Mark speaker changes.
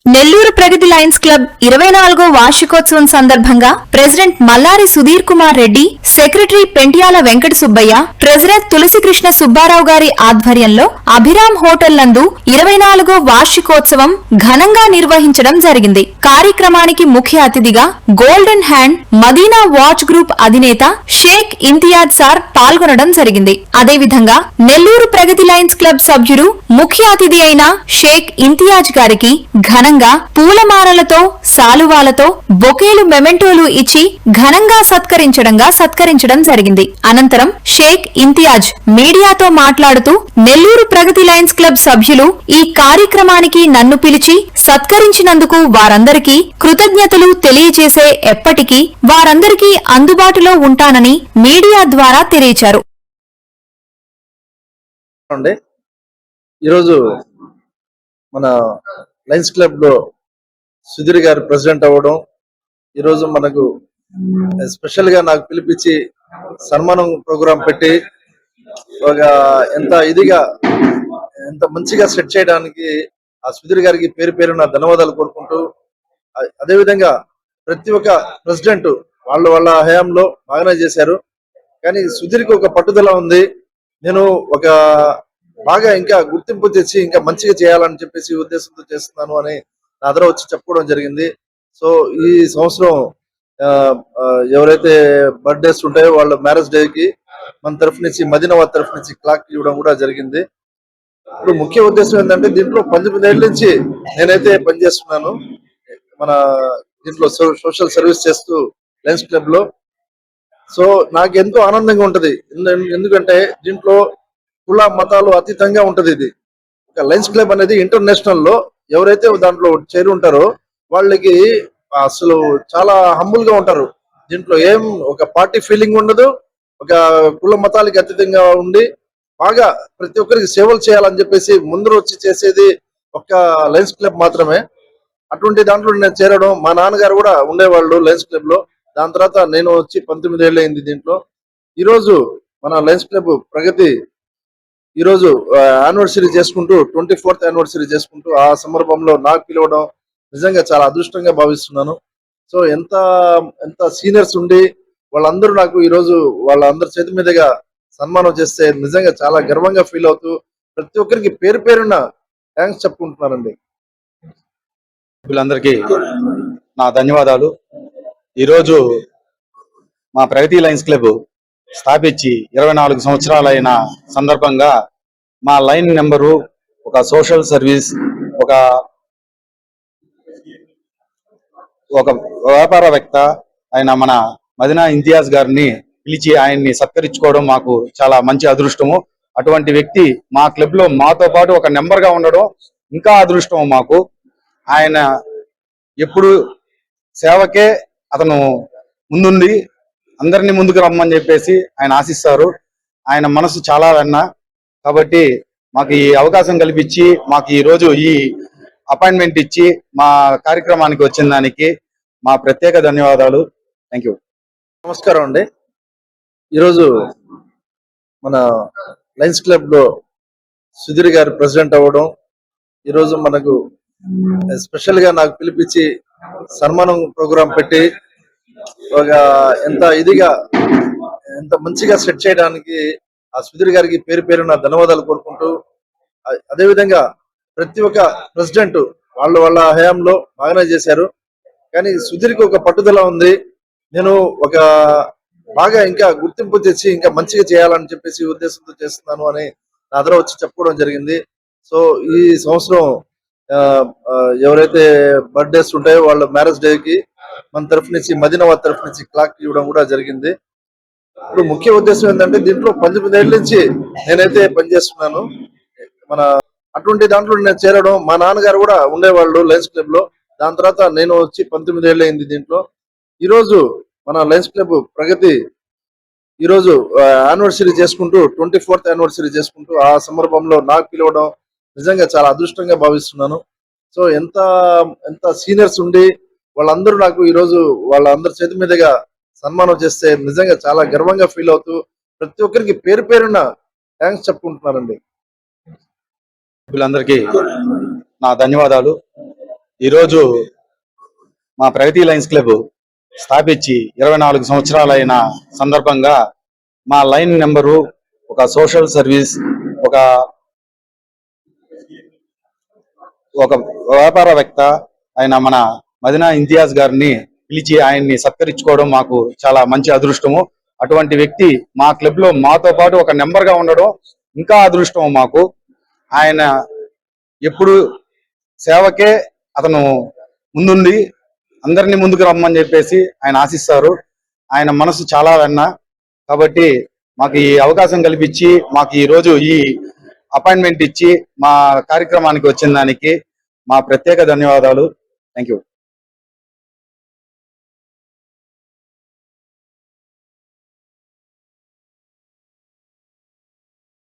Speaker 1: Nellore Pragati Lions club 24వ వార్షికోత్సవం సందర్భంగా president Mallari Sudhir Kumar Reddy, secretary Pentyala Venkata Subbaiah, treasurer Tulasikrishna Subbarao గారి ఆధ్వర్యంలో అభిరామ్ హోటల్ నందు 24వ వార్షికోత్సవం ఘనంగా నిర్వహించడం జరిగింది. కార్యక్రమానికి ముఖ్య అతిథిగా golden hand Madina watch group అధినేత షేక్ ఇంతియాజ్ సార్ పాల్గొనడం జరిగింది. అదేవిధంగా నెల్లూరు ప్రగతి లయన్స్ క్లబ్ సభ్యులు ముఖ్య అతిథి అయిన షేక్ ఇంతియాజ్ గారికి ఘనంగా పూలమాలలతో, సాలువాలతో, బొకేలు, మెమెంటోలు ఇచ్చి ఘనంగా సత్కరించడం జరిగింది. అనంతరం షేక్ ఇంతియాజ్ మీడియాతో మాట్లాడుతూ, నెల్లూరు ప్రగతి లయన్స్ క్లబ్ సభ్యులు ఈ కార్యక్రమానికి నన్ను పిలిచి సత్కరించినందుకు వారందరికీ కృతజ్ఞతలు తెలియజేసే ఎప్పటికీ వారందరికీ అందుబాటులో ఉంటానని మీడియా ద్వారా తెలియచారు.
Speaker 2: ఈరోజు మన లయన్స్ క్లబ్ లో సుధీర్ గారు ప్రెసిడెంట్ అవ్వడం, ఈరోజు మనకు స్పెషల్ గా నాకు పిలిపించి సన్మానం ప్రోగ్రాం పెట్టి ఒక ఎంత మంచిగా సెట్ చేయడానికి ఆ సుధీర్ గారికి పేరు పేరున ధన్యవాదాలు కోరుకుంటూ, అదేవిధంగా ప్రతి ఒక్క ప్రెసిడెంట్ వాళ్ళ హయాంలో బాగానే చేశారు. కానీ సుధీర్కి ఒక పట్టుదల ఉంది. నేను ఒక బాగా ఇంకా గుర్తింపు తెచ్చి ఇంకా మంచిగా చేయాలని చెప్పేసి ఉద్దేశంతో చేస్తున్నాను అని నా దగ్గర వచ్చి చెప్పుకోవడం జరిగింది. సో ఈ సంవత్సరం ఎవరైతే బర్త్డేస్ ఉంటాయో వాళ్ళ మ్యారేజ్ డేకి మన తరఫు నుంచి, మదీనాబాద్ తరఫు నుంచి క్లాక్ ఇవ్వడం కూడా జరిగింది. ఇప్పుడు ముఖ్య ఉద్దేశం ఏంటంటే, దీంట్లో 18 ఏళ్ళ నుంచి నేనైతే పనిచేస్తున్నాను. మన దీంట్లో సోషల్ సర్వీస్ చేస్తూ లయన్స్ క్లబ్ లో. సో నాకు ఎంతో ఆనందంగా ఉంటది. ఎందుకంటే దీంట్లో కుల మతాలు అతీతంగా ఉంటది. ఇది ఒక లయన్స్ క్లబ్ అనేది ఇంటర్నేషనల్ లో ఎవరైతే దాంట్లో చేరి ఉంటారో వాళ్ళకి అసలు చాలా హంబుల్ గా ఉంటారు. దీంట్లో ఏం ఒక పార్టీ ఫీలింగ్ ఉండదు. ఒక కుల మతాలకి అతీతంగా ఉండి బాగా ప్రతి ఒక్కరికి సేవలు చేయాలని చెప్పేసి ముందు వచ్చి చేసేది ఒక లయన్స్ క్లబ్ మాత్రమే. అటువంటి దాంట్లో నేను చేరడం, మా నాన్నగారు కూడా ఉండేవాళ్ళు లయన్స్ క్లబ్ లో. దాని తర్వాత నేను వచ్చి 19 ఏళ్ళు అయింది దీంట్లో. ఈరోజు మన లయన్స్ క్లబ్ ప్రగతి ఈరోజు యానివర్సరీ చేసుకుంటూ 24th యానివర్సరీ చేసుకుంటూ ఆ సందర్భంలో నాకు పిలవడం నిజంగా చాలా అదృష్టంగా భావిస్తున్నాను. సో ఎంత సీనియర్స్ ఉండి వాళ్ళందరూ నాకు ఈరోజు వాళ్ళందరి చేతి మీదుగా సన్మానం చేస్తే నిజంగా చాలా గర్వంగా ఫీల్ అవుతూ ప్రతి ఒక్కరికి పేరు పేరున థ్యాంక్స్ చెప్పుకుంటున్నానండి.
Speaker 3: వీళ్ళందరికీ నా ధన్యవాదాలు. ఈరోజు మా ప్రగతి లయన్స్ క్లబ్ స్థాపించి 24 సంవత్సరాలైన సందర్భంగా మా లైన్ నెంబరు, ఒక సోషల్ సర్వీస్, ఒక వ్యాపారవేత్త అయిన మన మదీనా ఇంతియాజ్ గారిని పిలిచి ఆయన్ని సత్కరించుకోవడం మాకు చాలా మంచి అదృష్టము. అటువంటి వ్యక్తి మా క్లబ్ లో మాతో పాటు ఒక నెంబర్ గా ఉండడం ఇంకా అదృష్టం మాకు. ఆయన ఎప్పుడు సేవకే అతను ముందుండి అందరినీ ముందుకు రమ్మని చెప్పేసి ఆయన ఆశిస్తారు. ఆయన మనసు చాలా వెన్న. కాబట్టి మాకు ఈ అవకాశం కల్పించి మాకు ఈ రోజు ఈ అపాయింట్మెంట్ ఇచ్చి మా కార్యక్రమానికి వచ్చిన దానికి మా ప్రత్యేక ధన్యవాదాలు. Thank you.
Speaker 2: నమస్కారం అండి. ఈరోజు మన లయన్స్ క్లబ్ లో సుధీర్ గారు ప్రెసిడెంట్ అవ్వడం, ఈరోజు మనకు స్పెషల్ గా నాకు పిలిపించి సన్మానం ప్రోగ్రాం పెట్టి ఒక ఎంత మంచిగా సెట్ చేయడానికి ఆ సుధీర్ గారికి పేరు పేరున ధన్యవాదాలు కోరుకుంటూ, అదేవిధంగా ప్రతి ఒక్క ప్రెసిడెంట్ వాళ్ళ హయాంలో బాగానే చేశారు. కానీ సుధీర్కి ఒక పట్టుదల ఉంది. నేను ఒక బాగా ఇంకా గుర్తింపు తెచ్చి ఇంకా మంచిగా చేయాలని చెప్పేసి ఉద్దేశంతో చేస్తున్నాను అని నా దగ్గర వచ్చి చెప్పుకోవడం జరిగింది. సో ఈ సంవత్సరం ఎవరైతే బర్త్డేస్ ఉంటాయో వాళ్ళ మ్యారేజ్ డేకి మన తరఫు నుంచి, మదీనాబాద్ తరఫు నుంచి క్లాక్ ఇవ్వడం కూడా జరిగింది. ఇప్పుడు ముఖ్య ఉద్దేశం ఏంటంటే, దీంట్లో 18 ఏళ్ళ నుంచి నేనైతే పనిచేస్తున్నాను. అటువంటి దాంట్లో నేను చేరడం, మా నాన్నగారు కూడా ఉండేవాళ్ళు లయన్స్ క్లబ్ లో. దాని తర్వాత నేను వచ్చి 19 ఏళ్ళు అయింది దీంట్లో. ఈరోజు మన లయన్స్ క్లబ్ ప్రగతి ఈరోజు యానివర్సరీ చేసుకుంటూ 24th యానివర్సరీ చేసుకుంటూ ఆ సందర్భంలో నాకు పిలవడం నిజంగా చాలా అదృష్టంగా భావిస్తున్నాను. సో ఎంత సీనియర్స్ ఉండి వాళ్ళందరూ నాకు ఈరోజు వాళ్ళందరి చేతి మీదుగా సన్మానం చేస్తే నిజంగా చాలా గర్వంగా ఫీల్ అవుతూ ప్రతి ఒక్కరికి పేరు పేరున థ్యాంక్స్ చెప్పుకుంటున్నానండి.
Speaker 3: వీళ్ళందరికీ నా ధన్యవాదాలు. ఈరోజు మా ప్రగతి లయన్స్ క్లబ్ స్థాపించి 24 సంవత్సరాలైన సందర్భంగా మా లైన్ నెంబరు ఒక సోషల్ సర్వీస్, ఒక వ్యాపారవేత్త అయిన మన మదీనా ఇంతియాజ్ గారిని పిలిచి ఆయన్ని సత్కరించుకోవడం మాకు చాలా మంచి అదృష్టము. అటువంటి వ్యక్తి మా క్లబ్ లో మాతో పాటు ఒక నెంబర్ గా ఉండడం ఇంకా అదృష్టం మాకు. ఆయన ఎప్పుడు సేవకే అతను ముందుండి అందరినీ ముందుకు రమ్మని చెప్పేసి ఆయన ఆశిస్తారు. ఆయన మనసు చాలా వెన్న. కాబట్టి మాకు ఈ అవకాశం కల్పించి మాకు ఈ రోజు ఈ అపాయింట్మెంట్ ఇచ్చి మా కార్యక్రమానికి వచ్చిన దానికి మా ప్రత్యేక ధన్యవాదాలు. Thank you.